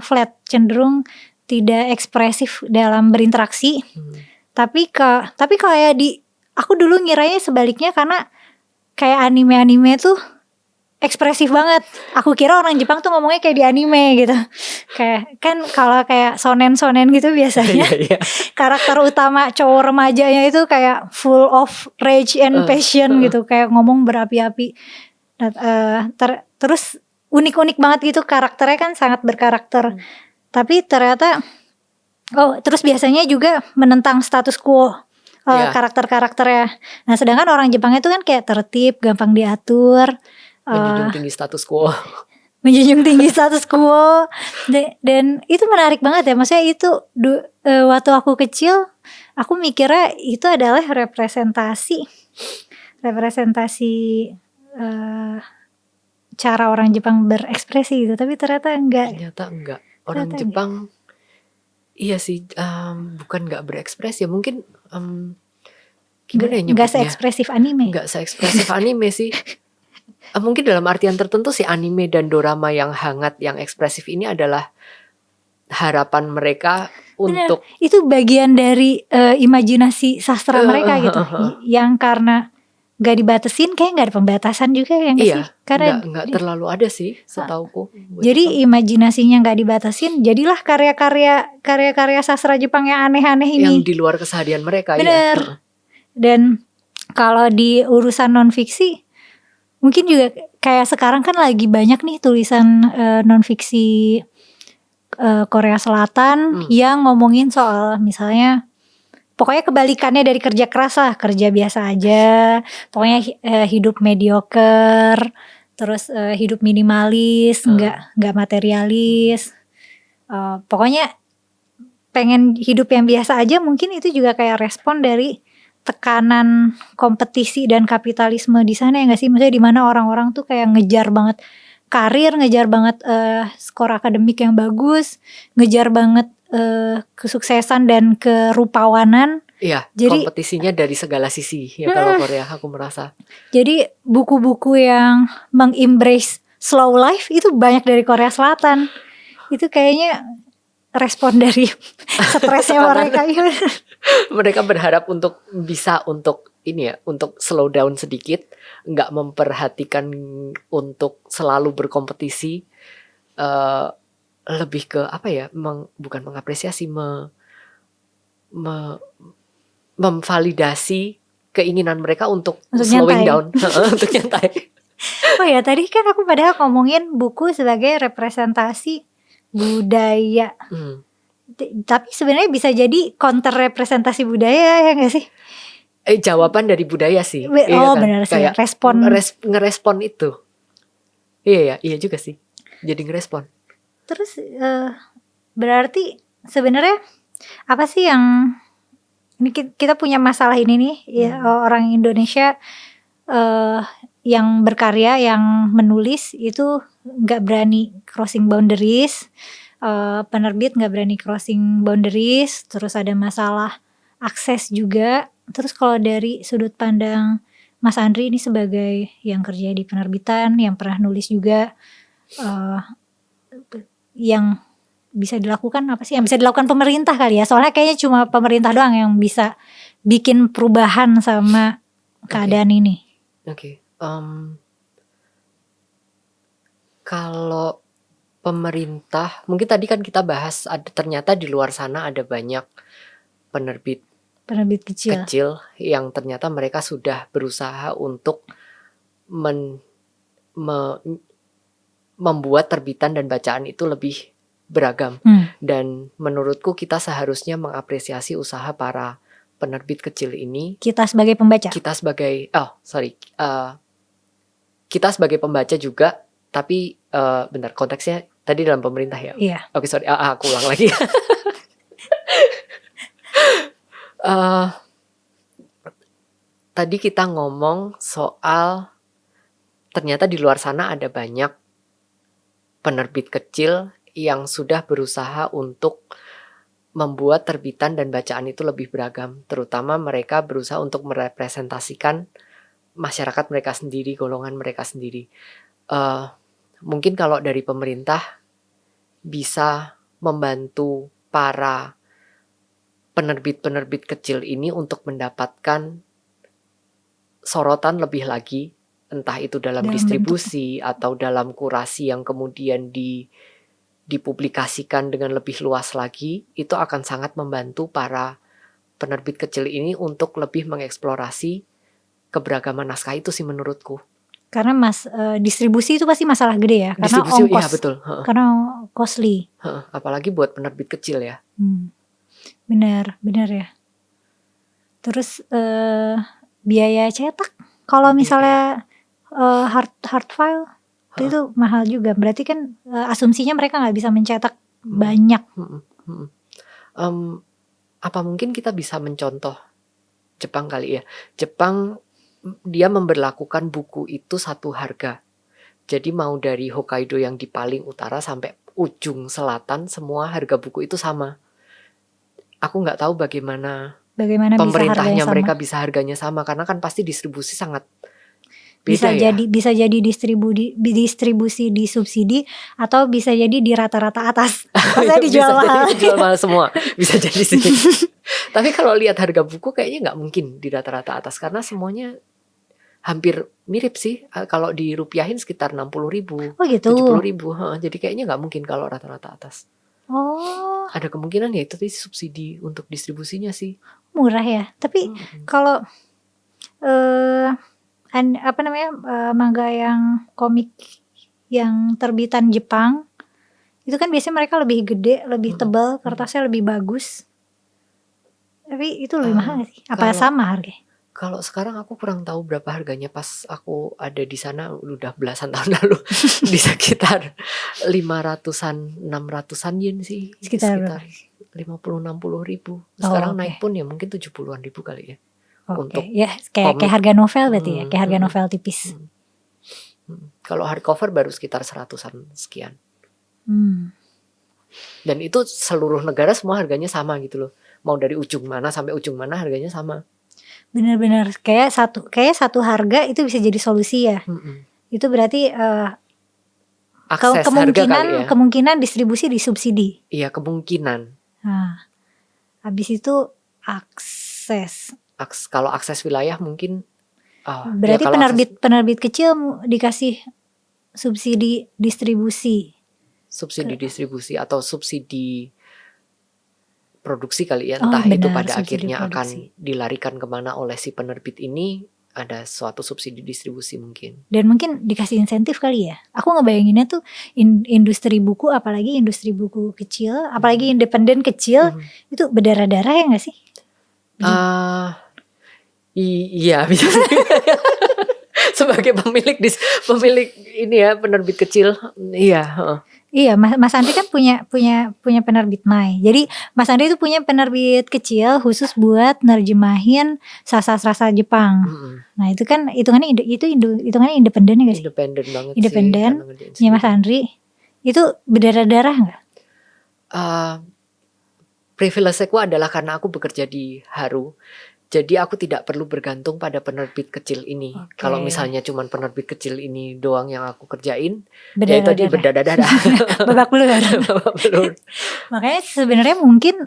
flat, cenderung tidak ekspresif dalam berinteraksi. Tapi kayak aku dulu ngiranya sebaliknya, karena kayak anime tuh ekspresif banget. Aku kira orang Jepang tuh ngomongnya kayak di anime gitu. Kayak kan kalau kayak sonen gitu biasanya karakter utama cowok remajanya itu kayak full of rage and passion gitu, kayak ngomong berapi-api. Terus unik-unik banget gitu, karakternya kan sangat berkarakter. Tapi ternyata terus biasanya juga menentang status quo karakter-karakternya. Nah, sedangkan orang Jepang itu kan kayak tertib, gampang diatur, menjunjung tinggi status quo. Menjunjung tinggi status quo. Dan itu menarik banget ya. Maksudnya itu waktu aku kecil, aku mikirnya itu adalah representasi cara orang Jepang berekspresi gitu. Tapi ternyata enggak. Orang Jepang iya sih, bukan gak berekspresi ya, mungkin gimana ya nyebutnya, gak seekspresif anime. Gak seekspresif anime sih. Mungkin dalam artian tertentu si anime dan dorama yang hangat, yang ekspresif ini adalah harapan mereka untuk itu bagian dari imajinasi sastra mereka gitu. Yang karena gak dibatasin, kayak gak ada pembatasan juga ya gak sih? Karena gak terlalu ada sih setauku. Jadi imajinasinya gak dibatasin, jadilah karya-karya sastra Jepang yang aneh-aneh ini, yang di luar keseharian mereka. Bener. Dan kalau di urusan non-fiksi, mungkin juga kayak sekarang kan lagi banyak nih tulisan non-fiksi Korea Selatan yang ngomongin soal misalnya, pokoknya kebalikannya dari kerja keras lah, kerja biasa aja, pokoknya hidup mediocre, terus hidup minimalis, nggak materialis, pokoknya pengen hidup yang biasa aja. Mungkin itu juga kayak respon dari tekanan kompetisi dan kapitalisme di sana ya nggak sih? Maksudnya di mana orang-orang tuh kayak ngejar banget karir, ngejar banget skor akademik yang bagus, ngejar banget kesuksesan dan kerupawanan. Iya, jadi kompetisinya dari segala sisi ya kalau Korea, aku merasa. Jadi buku-buku yang mengembrace slow life itu banyak dari Korea Selatan. Itu kayaknya respon dari stresnya mereka. Mereka berharap untuk ini ya, untuk slow down sedikit, nggak memperhatikan untuk selalu berkompetisi, lebih ke apa ya, bukan mengapresiasi, memvalidasi keinginan mereka untuk slowing down, untuk nyantai. Oh ya, tadi kan aku padahal ngomongin buku sebagai representasi budaya. Tapi sebenarnya bisa jadi counter representasi budaya ya nggak sih? Jawaban dari budaya sih. Kan? Benar sih. Kayak respon ngerespon itu. Iya juga sih. Jadi ngerespon. Terus berarti sebenarnya apa sih yang ini kita punya masalah ini nih ya, orang Indonesia yang berkarya, yang menulis itu nggak berani crossing boundaries. Penerbit gak berani crossing boundaries, terus ada masalah akses juga. Terus kalau dari sudut pandang Mas Andri ini sebagai yang kerja di penerbitan, yang pernah nulis juga, yang bisa dilakukan apa sih? Yang bisa dilakukan pemerintah kali ya, soalnya kayaknya cuma pemerintah doang yang bisa bikin perubahan sama keadaan ini. Kalau pemerintah, mungkin tadi kan kita bahas ternyata di luar sana ada banyak penerbit Penerbit kecil. kecil yang ternyata mereka sudah berusaha untuk membuat terbitan dan bacaan itu lebih beragam. Dan menurutku kita seharusnya mengapresiasi usaha para penerbit kecil ini. Kita sebagai pembaca. Kita sebagai pembaca juga, tapi bentar, konteksnya tadi dalam pemerintah ya. Iya. Oke, sorry, aku ulang lagi. Tadi kita ngomong soal ternyata di luar sana ada banyak penerbit kecil yang sudah berusaha untuk membuat terbitan dan bacaan itu lebih beragam. Terutama mereka berusaha untuk merepresentasikan masyarakat mereka sendiri, golongan mereka sendiri. Mungkin kalau dari pemerintah bisa membantu para penerbit-penerbit kecil ini untuk mendapatkan sorotan lebih lagi, entah itu dalam distribusi atau dalam kurasi yang kemudian dipublikasikan dengan lebih luas lagi, itu akan sangat membantu para penerbit kecil ini untuk lebih mengeksplorasi keberagaman naskah itu sih menurutku. Karena distribusi itu pasti masalah gede ya, karena Distribusi, ongkos. Iya betul. Karena costly. Apalagi buat penerbit kecil ya. Benar ya. Terus biaya cetak, kalau misalnya hard file itu mahal juga. Berarti kan asumsinya mereka nggak bisa mencetak banyak. Apa mungkin kita bisa mencontoh Jepang kali ya? Jepang dia memberlakukan buku itu satu harga. Jadi mau dari Hokkaido yang di paling utara sampai ujung selatan, semua harga buku itu sama. Aku nggak tahu bagaimana pemerintahnya mereka bisa harganya sama, karena kan pasti distribusi sangat beda bisa jadi distribusi di subsidi, atau bisa jadi di rata-rata atas. Maksudnya dijual mahal semua. Bisa jadi sih. Tapi kalau lihat harga buku kayaknya nggak mungkin di rata-rata atas, karena semuanya hampir mirip sih. Kalau dirupiahin sekitar 60.000, 70.000. Jadi kayaknya nggak mungkin kalau rata-rata atas. Ada kemungkinan ya itu subsidi untuk distribusinya sih. Murah ya. Tapi kalau manga yang komik yang terbitan Jepang itu kan biasanya mereka lebih gede, lebih tebal, kertasnya lebih bagus. Tapi itu lebih mahal gak sih? Apa sama harganya? Kalau sekarang aku kurang tahu berapa harganya. Pas aku ada di sana udah belasan tahun lalu. Di sekitar 500-an, 600-an yen sih. Sekitar 50-60.000. Sekarang naik pun ya mungkin 70-an ribu kali ya. Untuk ya kayak harga novel berarti ya, kayak harga novel tipis. Kalau hardcover baru sekitar 100-an sekian. Dan itu seluruh negara semua harganya sama gitu loh. Mau dari ujung mana sampai ujung mana harganya sama. Benar-benar kayak satu harga itu bisa jadi solusi ya. Itu berarti akses harga kali ya. Kemungkinan distribusi disubsidi. Iya, kemungkinan. Habis itu akses. Kalau akses wilayah mungkin berarti penerbit kecil dikasih subsidi distribusi. Subsidi distribusi atau subsidi produksi kali ya, entah itu pada akhirnya akan dilarikan kemana oleh si penerbit ini, ada suatu subsidi distribusi mungkin. Dan mungkin dikasih insentif kali ya. Aku ngebayanginnya tuh industri buku, apalagi industri buku kecil, apalagi independen kecil, itu berdarah-darah ya gak sih? Iya bisa. Sebagai pemilik ini ya, penerbit kecil, iya. Iya, Mas Andri kan punya penerbit Mai. Jadi Mas Andri itu punya penerbit kecil khusus buat nerjemahin sastra Jepang. Nah itu kan hitungannya independen ya gak sih? Independen banget. Independen. Ya Mas Andri itu berdarah-darah nggak? Privilege-ku adalah karena aku bekerja di Haru. Jadi aku tidak perlu bergantung pada penerbit kecil ini. Kalau misalnya cuman penerbit kecil ini doang yang aku kerjain, ya itu tadi berdarah-darah. Babak belur. Makanya sebenarnya mungkin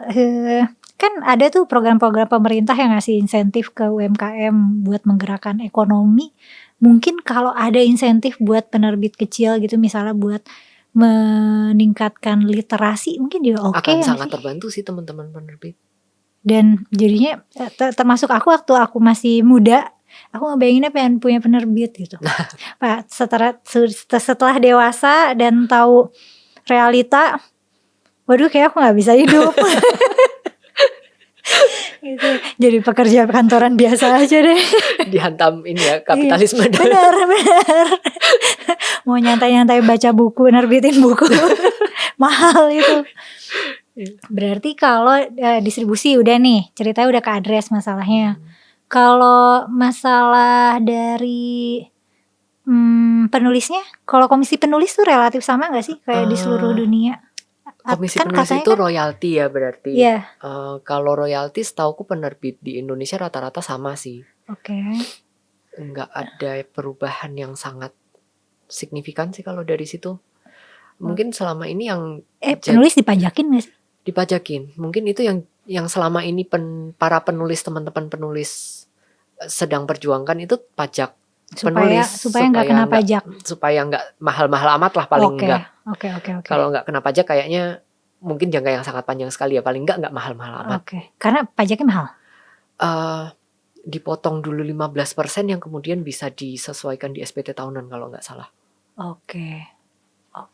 kan ada tuh program-program pemerintah yang ngasih insentif ke UMKM buat menggerakkan ekonomi. Mungkin kalau ada insentif buat penerbit kecil gitu, misalnya buat meningkatkan literasi, mungkin juga oke Akan ya sangat sih. terbantu sih teman-teman penerbit. Dan jadinya termasuk aku waktu aku masih muda, aku ngebayanginnya pengen punya penerbit gitu. Pak, setelah dewasa dan tahu realita, waduh kayak aku nggak bisa hidup. Gitu. Jadi pekerja kantoran biasa aja deh. Dihantam ini ya, Iya, kapitalisme. benar. Mau nyantai-nyantai baca buku, nerbitin buku. Mahal itu. Berarti kalau distribusi udah nih, ceritanya udah ke address masalahnya. Kalau masalah dari penulisnya, kalau komisi penulis tuh relatif sama gak sih kayak di seluruh dunia? Komisi Kan penulis katanya itu kan, royalti ya berarti. iya. Kalau royalti setauku penerbit di Indonesia rata-rata sama sih. Oke. Nggak ada perubahan yang sangat signifikan sih kalau dari situ. Mungkin selama ini yang Penulis dipajakin gak sih? dipajakin. Mungkin itu yang selama ini para penulis, teman-teman penulis sedang perjuangkan itu pajak penulis Supaya nggak kena pajak. supaya nggak mahal-mahal amat lah paling Oke. enggak. Oke. Kalau nggak kena pajak kayaknya mungkin jangka yang sangat panjang sekali ya, paling nggak mahal-mahal amat. Oke. Karena pajaknya mahal. Dipotong dulu 15% yang kemudian bisa disesuaikan di SPT tahunan kalau nggak salah. Oke.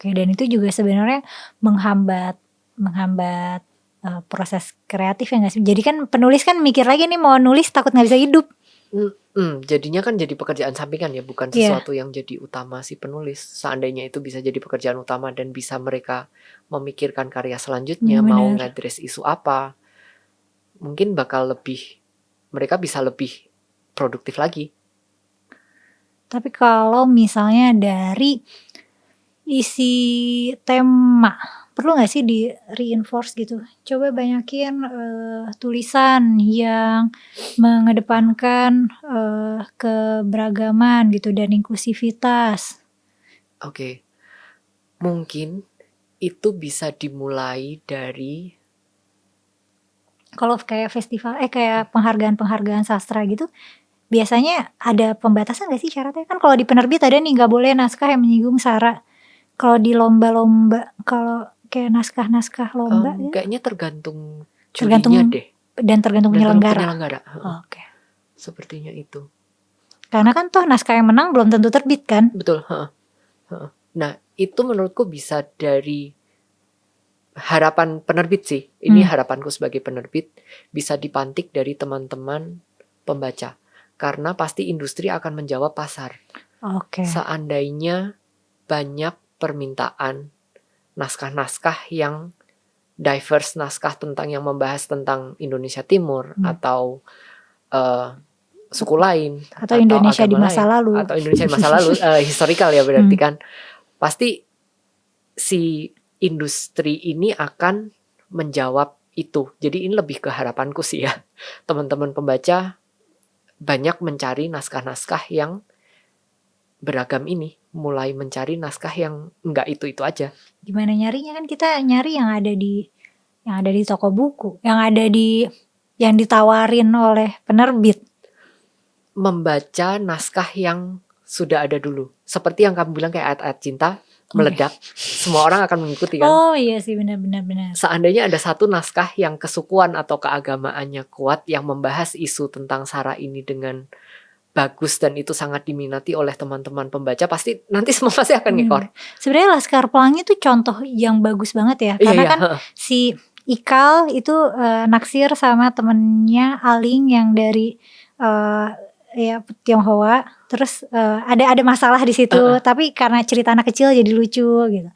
Dan itu juga sebenarnya menghambat proses kreatif ya nggak sih? Jadi kan penulis kan mikir lagi nih mau nulis takut nggak bisa hidup. Jadinya kan jadi pekerjaan sampingan ya, bukan sesuatu yang jadi utama si penulis. Seandainya itu bisa jadi pekerjaan utama dan bisa mereka memikirkan karya selanjutnya, mau ngadres isu apa, mungkin mereka bisa lebih produktif lagi. Tapi kalau misalnya dari isi tema, perlu gak sih di reinforce gitu? Coba banyakin tulisan yang mengedepankan keberagaman gitu dan inklusivitas. Oke. Mungkin itu bisa dimulai dari, kalau kayak festival, kayak penghargaan sastra gitu, biasanya ada pembatasan gak sih syaratnya? Kan kalau di penerbit ada nih gak boleh naskah yang menyinggung SARA. Kalau di lomba-lomba, kalau kayak naskah-naskah lomba gitu, kayaknya tergantung jurinya deh. Dan tergantung penyelenggara. Oke. Sepertinya itu. Karena kan toh naskah yang menang belum tentu terbit kan? Betul. Nah itu menurutku bisa dari harapan penerbit sih. Ini harapanku sebagai penerbit, bisa dipantik dari teman-teman pembaca. Karena pasti industri akan menjawab pasar. Seandainya banyak permintaan naskah-naskah yang diverse, naskah yang membahas tentang Indonesia Timur atau suku lain atau Indonesia di masa lalu, atau Indonesia di masa lalu, historical ya berarti kan, pasti si industri ini akan menjawab itu. Jadi ini lebih ke harapanku sih ya, teman-teman pembaca banyak mencari naskah-naskah yang beragam ini, mulai mencari naskah yang enggak itu aja. Gimana nyarinya? Kan kita nyari yang ada di toko buku, yang ditawarin oleh penerbit. Membaca naskah yang sudah ada dulu, seperti yang kamu bilang kayak ayat-ayat cinta meledak, semua orang akan mengikuti kan? Oh iya sih, benar. Seandainya ada satu naskah yang kesukuan atau keagamaannya kuat yang membahas isu tentang SARA ini dengan bagus dan itu sangat diminati oleh teman-teman pembaca, pasti nanti semua pasti akan ngekor. Sebenarnya Laskar Pelangi itu contoh yang bagus banget ya, karena kan si Ikal itu naksir sama temennya Aling yang dari Tionghoa, terus ada masalah di situ, tapi karena cerita anak kecil jadi lucu gitu.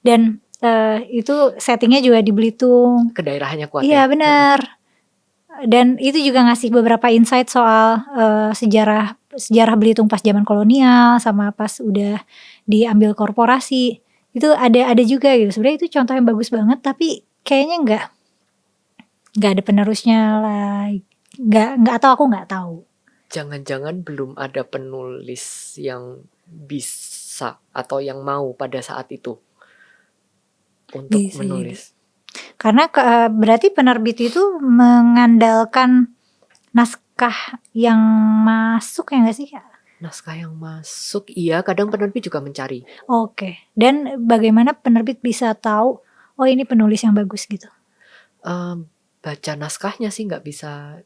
Dan itu settingnya juga di Belitung. Kedaerahannya kuat. Iya benar. Dan itu juga ngasih beberapa insight soal sejarah Belitung pas zaman kolonial sama pas udah diambil korporasi. Itu ada juga gitu. Sebenarnya itu contoh yang bagus banget, tapi kayaknya nggak ada penerusnya lah. Nggak tahu, aku nggak tahu. Jangan-jangan belum ada penulis yang bisa atau yang mau pada saat itu untuk menulis. Karena berarti penerbit itu mengandalkan naskah yang masuk ya nggak sih? Naskah yang masuk, iya, kadang penerbit juga mencari. Oke. Dan bagaimana penerbit bisa tahu, oh ini penulis yang bagus gitu? Baca naskahnya sih nggak bisa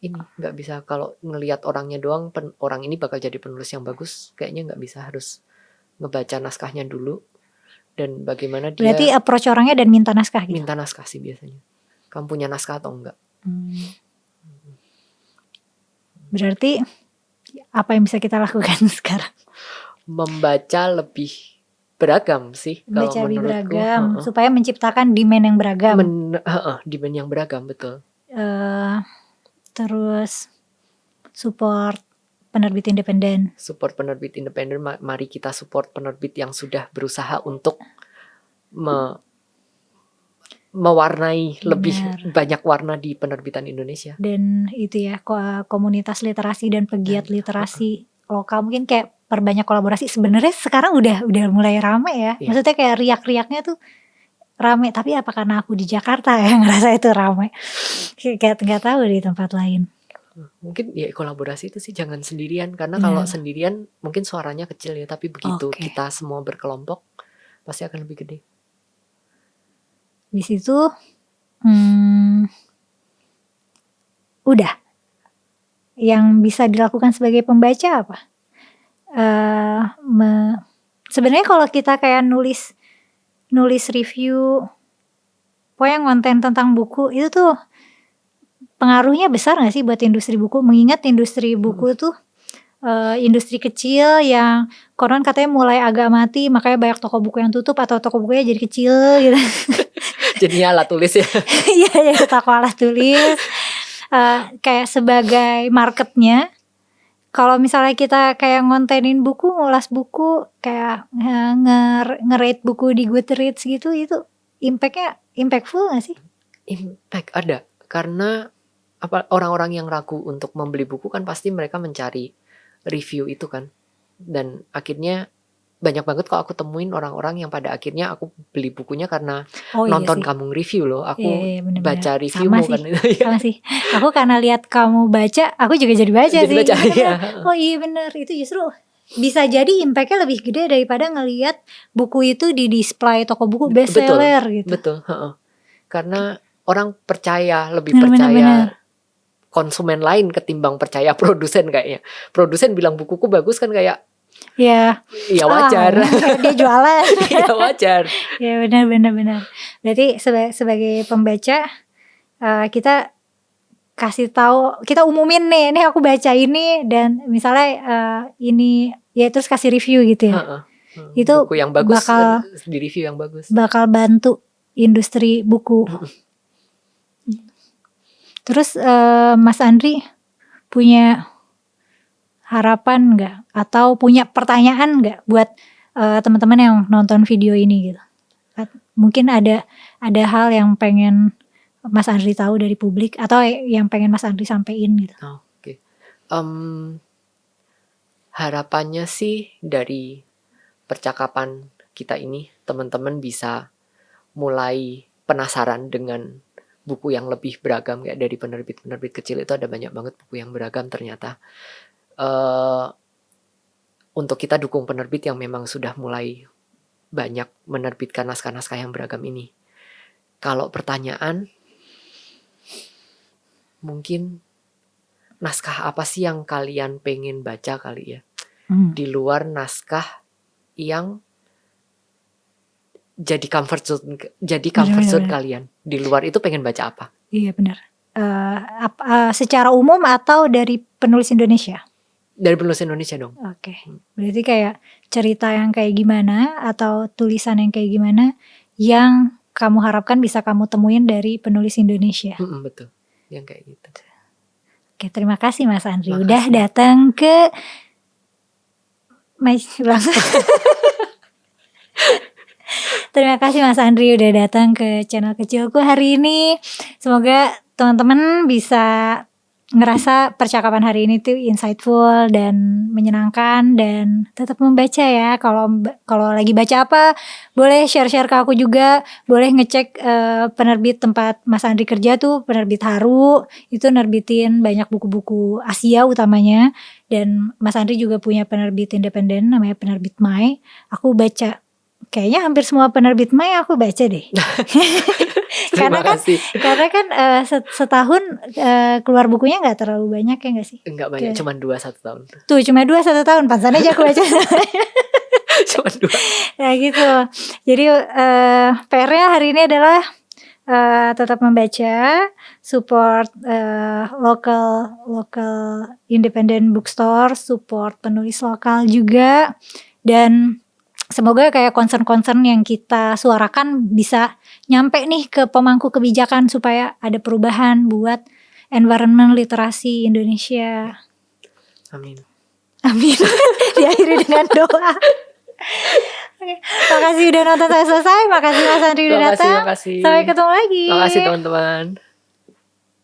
kalau ngelihat orangnya doang, orang ini bakal jadi penulis yang bagus, kayaknya nggak bisa, harus ngebaca naskahnya dulu dan bagaimana dia. Berarti approach orangnya dan minta naskah gitu? Minta naskah sih biasanya. Kamu punya naskah atau enggak? Berarti apa yang bisa kita lakukan sekarang? Membaca lebih beragam sih kalau Baca lebih menurutku. beragam supaya menciptakan demand yang beragam. Demand yang beragam, betul. Terus support penerbit independen. Support penerbit independen, mari kita support penerbit yang sudah berusaha untuk mewarnai lebih banyak warna di penerbitan Indonesia. Dan itu ya, komunitas literasi dan pegiat literasi lokal mungkin kayak perbanyak kolaborasi. Sebenarnya sekarang udah mulai rame ya. Iya. Maksudnya kayak riak-riaknya tuh rame, tapi apa karena aku di Jakarta ya ngerasa itu rame. Kayak nggak tahu di tempat lain. Mungkin ya kolaborasi itu sih jangan sendirian, karena kalau sendirian mungkin suaranya kecil ya, tapi begitu kita semua berkelompok pasti akan lebih gede. Di situ udah yang bisa dilakukan sebagai pembaca apa? Sebenarnya kalau kita kayak nulis review, pokoknya konten tentang buku itu tuh pengaruhnya besar gak sih buat industri buku? Mengingat industri buku tuh industri kecil yang konon katanya mulai agak mati, makanya banyak toko buku yang tutup atau toko bukunya jadi kecil gitu. Jadinya alat tulis ya. Iya, toko alat tulis. Kayak sebagai marketnya, kalau misalnya kita kayak ngontenin buku, ngulas buku, kayak nge-rate buku di Goodreads gitu, itu impactnya impactful gak sih? Impact ada, karena orang-orang yang ragu untuk membeli buku kan pasti mereka mencari review itu kan, dan akhirnya banyak banget kok aku temuin orang-orang yang pada akhirnya aku beli bukunya karena nonton kamu review loh, aku bener-bener baca reviewmu kan. Sama sih, aku karena lihat kamu baca, aku juga jadi baca sih. Ya. Oh iya bener, itu justru bisa jadi impactnya lebih gede daripada ngelihat buku itu di display toko buku bestseller gitu. Betul, karena orang lebih percaya konsumen lain ketimbang percaya produsen kayaknya. Produsen bilang bukuku bagus kan kayak ya wajar. Dia jualan. Ya wajar. Ya benar. Berarti sebagai pembaca kita kasih tahu, kita umumin nih aku baca ini, dan misalnya ini ya, terus kasih review gitu ya. Itu buku yang bagus bakal di review yang bagus. Bakal bantu industri buku. Terus Mas Andri punya harapan nggak atau punya pertanyaan nggak buat teman-teman yang nonton video ini gitu? Mungkin ada hal yang pengen Mas Andri tahu dari publik atau yang pengen Mas Andri sampein gitu. Oke. Harapannya sih dari percakapan kita ini, teman-teman bisa mulai penasaran dengan buku yang lebih beragam, kayak dari penerbit-penerbit kecil itu ada banyak banget buku yang beragam ternyata. Untuk kita dukung penerbit yang memang sudah mulai banyak menerbitkan naskah-naskah yang beragam ini. Kalau pertanyaan, mungkin naskah apa sih yang kalian pengen baca kali ya? Di luar naskah yang jadi comfort zone kalian. Di luar itu pengen baca apa? Iya benar. Secara umum atau dari penulis Indonesia? Dari penulis Indonesia dong. Oke. Berarti kayak cerita yang kayak gimana atau tulisan yang kayak gimana yang kamu harapkan bisa kamu temuin dari penulis Indonesia. Betul. Yang kayak gitu. Oke, terima kasih Mas Andri udah datang ke Terima kasih Mas Andri udah datang ke channel kecilku hari ini. Semoga teman-teman bisa ngerasa percakapan hari ini tuh insightful dan menyenangkan, dan tetap membaca ya. Kalau lagi baca apa, boleh share-share ke aku juga. Boleh ngecek penerbit tempat Mas Andri kerja tuh, penerbit Haru. Itu nerbitin banyak buku-buku Asia utamanya. Dan Mas Andri juga punya penerbit independen namanya penerbit Mai. Aku baca kayaknya hampir semua penerbit Mai aku baca deh. Terima kasih. Karena kan setahun keluar bukunya nggak terlalu banyak ya nggak sih? Enggak banyak, cuma 2 1 tahun. Tuh cuma 2 1 tahun, pantesan aja aku baca. Cuma 2. Nah gitu. Jadi PR-nya hari ini adalah tetap membaca, support local independent bookstore, support penulis lokal juga, dan semoga kayak concern-concern yang kita suarakan bisa nyampe nih ke pemangku kebijakan supaya ada perubahan buat environment literasi Indonesia. Amin. Amin. Diakhiri dengan doa. Oke, makasih udah nonton sampai selesai. Makasih Mas Andri udah datang. Makasih. Sampai ketemu lagi. Makasih teman-teman.